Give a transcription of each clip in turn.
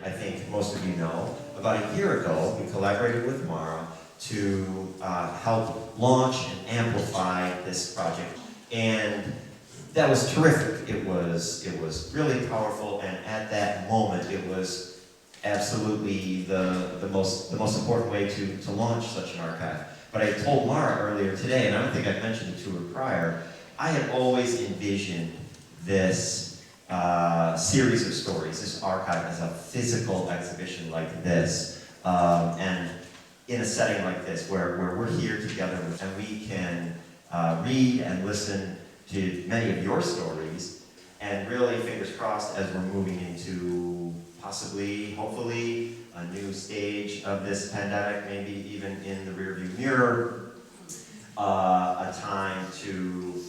I think most of you know, about a year ago, we collaborated with Mara to help launch and amplify this project. And that was terrific. It was really powerful, and at that moment, it was absolutely the most important way to launch such an archive. But I told Mara earlier today, and I don't think I mentioned it to her prior, I had always envisioned this series of stories, this archive, as a physical exhibition like this, and in a setting like this, where we're here together and we can read and listen to many of your stories, and really, fingers crossed, as we're moving into possibly, hopefully, a new stage of this pandemic, maybe even in the rearview mirror, a time to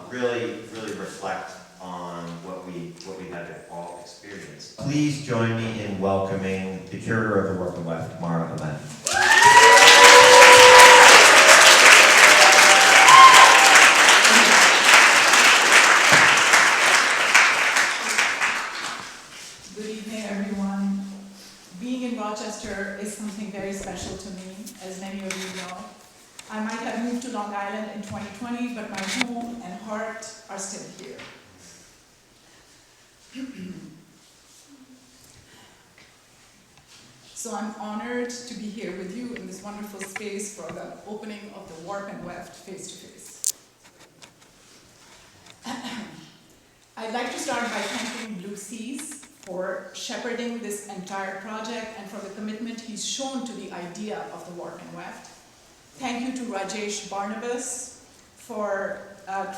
really reflect on what we had all experienced. Please join me in welcoming the curator of the Warp Weft, Mara Ahmed. Good evening, everyone. Being in Rochester is something very special to me, as many of you know. I might have moved to Long Island in 2020, but my home and heart are still here. So I'm honored to be here with you in this wonderful space for the opening of the Warp Weft face-to-face. I'd like to start by thanking Blue Seas for shepherding this entire project and for the commitment he's shown to the idea of the Warp Weft. Thank you to Rajesh Barnabas for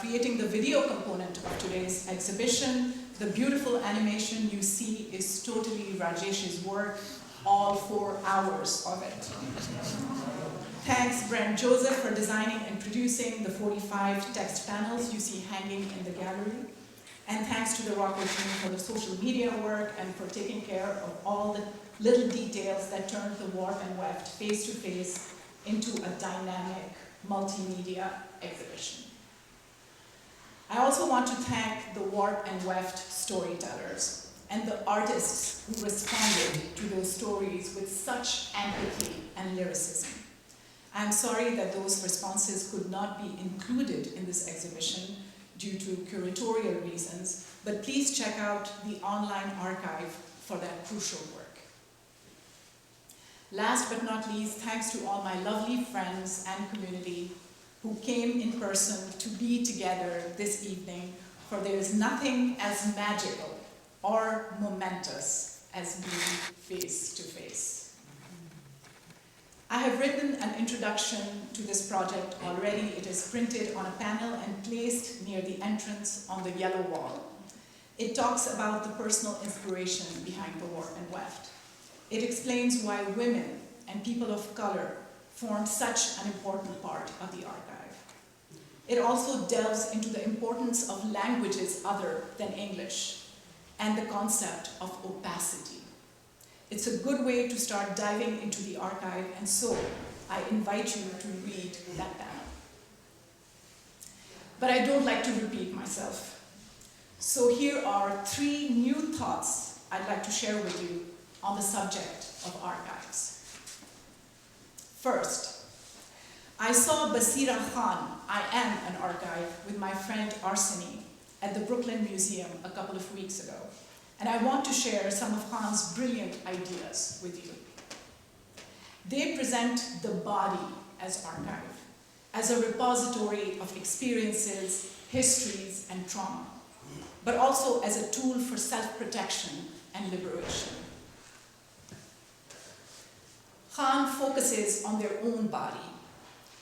creating the video component of today's exhibition. The beautiful animation you see is totally Rajesh's work, all 4 hours of it. Thanks, Brent Joseph, for designing and producing the 45 text panels you see hanging in the gallery. And thanks to the RoCo team for the social media work and for taking care of all the little details that turned the Warp Weft face-to-face into a dynamic multimedia exhibition. I also want to thank the Warp Weft storytellers and the artists who responded to those stories with such empathy and lyricism. I'm sorry that those responses could not be included in this exhibition due to curatorial reasons, but please check out the online archive for that crucial work. Last but not least, thanks to all my lovely friends and community who came in person to be together this evening, for there is nothing as magical or momentous as being face to face. I have written an introduction to this project already. It is printed on a panel and placed near the entrance on the yellow wall. It talks about the personal inspiration behind the Warp Weft. It explains why women and people of color form such an important part of the archive. It also delves into the importance of languages other than English and the concept of opacity. It's a good way to start diving into the archive, and so I invite you to read that panel. But I don't like to repeat myself. So here are 3 new thoughts I'd like to share with you on the subject of archives. First, I saw Basira Khan, I Am an Archive, with my friend Arsene at the Brooklyn Museum a couple of weeks ago. And I want to share some of Khan's brilliant ideas with you. They present the body as archive, as a repository of experiences, histories, and trauma, but also as a tool for self-protection and liberation. Khan focuses on their own body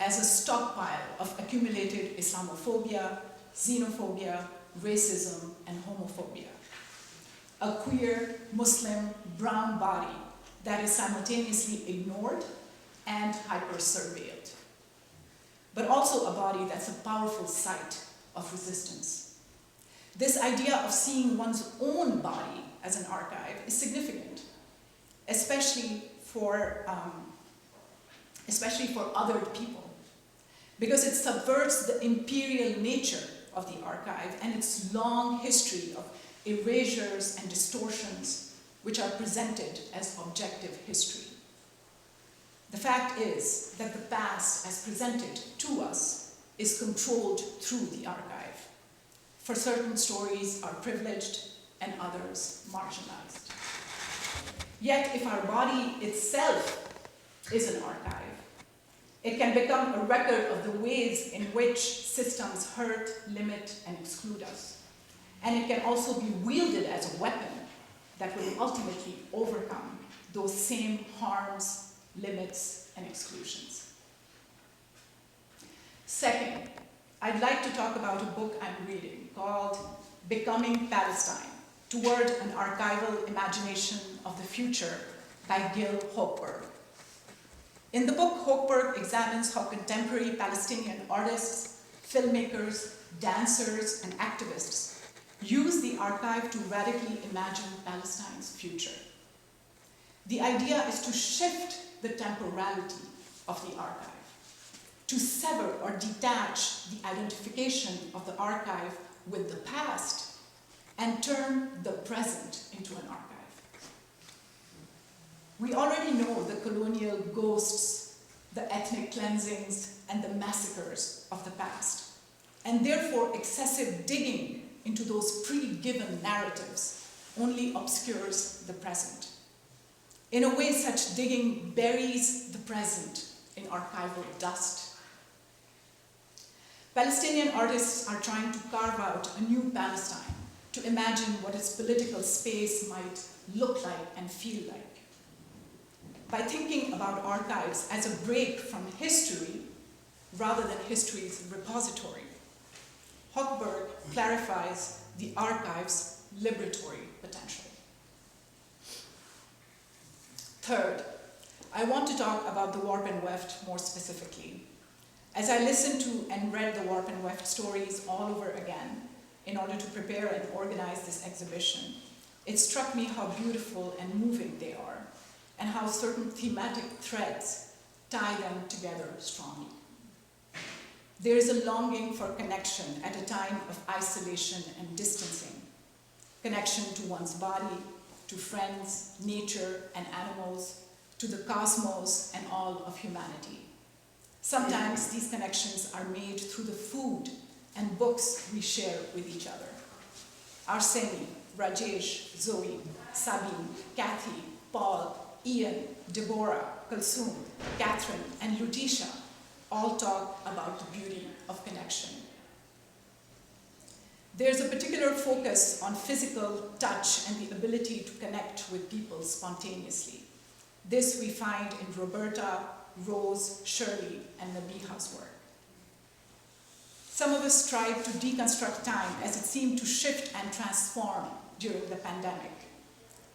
as a stockpile of accumulated Islamophobia, xenophobia, racism, and homophobia. A queer, Muslim, brown body that is simultaneously ignored and hyper-surveilled. But also a body that's a powerful site of resistance. This idea of seeing one's own body as an archive is significant, especially for othered people, because it subverts the imperial nature of the archive and its long history of erasures and distortions which are presented as objective history. The fact is that the past as presented to us is controlled through the archive. For certain stories are privileged and others marginalized. Yet if our body itself is an archive, it can become a record of the ways in which systems hurt, limit, and exclude us. And it can also be wielded as a weapon that will ultimately overcome those same harms, limits, and exclusions. Second, I'd like to talk about a book I'm reading called Becoming Palestine, Toward an Archival Imagination of the Future by Gil Hochberg. In the book, Hochberg examines how contemporary Palestinian artists, filmmakers, dancers, and activists use the archive to radically imagine Palestine's future. The idea is to shift the temporality of the archive, to sever or detach the identification of the archive with the past and turn the present into an archive. We already know the colonial ghosts, the ethnic cleansings, and the massacres of the past, and therefore excessive digging into those pre-given narratives only obscures the present. In a way, such digging buries the present in archival dust. Palestinian artists are trying to carve out a new Palestine, to imagine what its political space might look like and feel like. By thinking about archives as a break from history rather than history's repository, Hochberg clarifies the archive's liberatory potential. Third, I want to talk about the Warp Weft more specifically. As I listened to and read the Warp Weft stories all over again in order to prepare and organize this exhibition, it struck me how beautiful and moving they are, and how certain thematic threads tie them together strongly. There is a longing for connection at a time of isolation and distancing. Connection to one's body, to friends, nature, and animals, to the cosmos and all of humanity. Sometimes these connections are made through the food and books we share with each other. Arseni, Rajesh, Zoe, Sabine, Kathy, Paul, Ian, Deborah, Kulsum, Catherine, and Lutisha all talk about the beauty of connection. There's a particular focus on physical touch and the ability to connect with people spontaneously. This we find in Roberta, Rose, Shirley, and Nabiha's work. Some of us strive to deconstruct time as it seemed to shift and transform during the pandemic.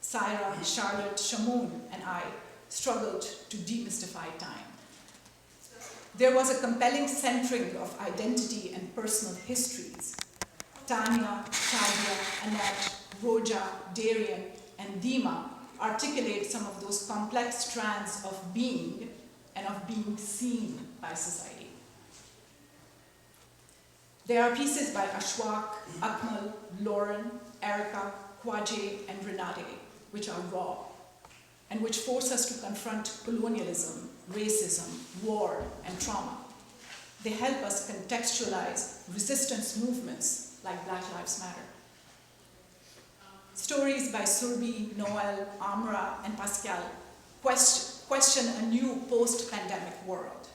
Syra, Charlotte, Shamoun, and I struggled to demystify time. There was a compelling centering of identity and personal histories. Tanya, Shadia, Annette, Roja, Darian, and Dima articulate some of those complex strands of being and of being seen by society. There are pieces by Ashwak, Akmal, Lauren, Erica, Kwaje, and Renate, which are raw, and which force us to confront colonialism, racism, war, and trauma. They help us contextualize resistance movements like Black Lives Matter. Stories by Surbi, Noel, Amra, and Pascal question a new post-pandemic world.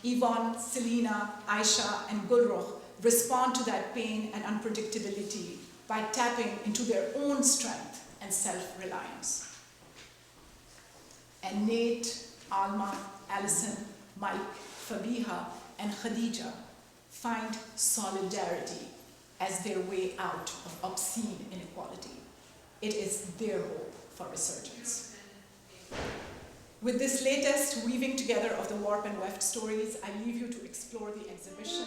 Yvonne, Selena, Aisha, and Gulruh respond to that pain and unpredictability by tapping into their own strength and self-reliance. And Nate, Alma, Allison, Mike, Fabiha, and Khadija find solidarity as their way out of obscene inequality. It is their hope for resurgence. With this latest weaving together of the Warp and Weft stories, I leave you to explore the exhibition.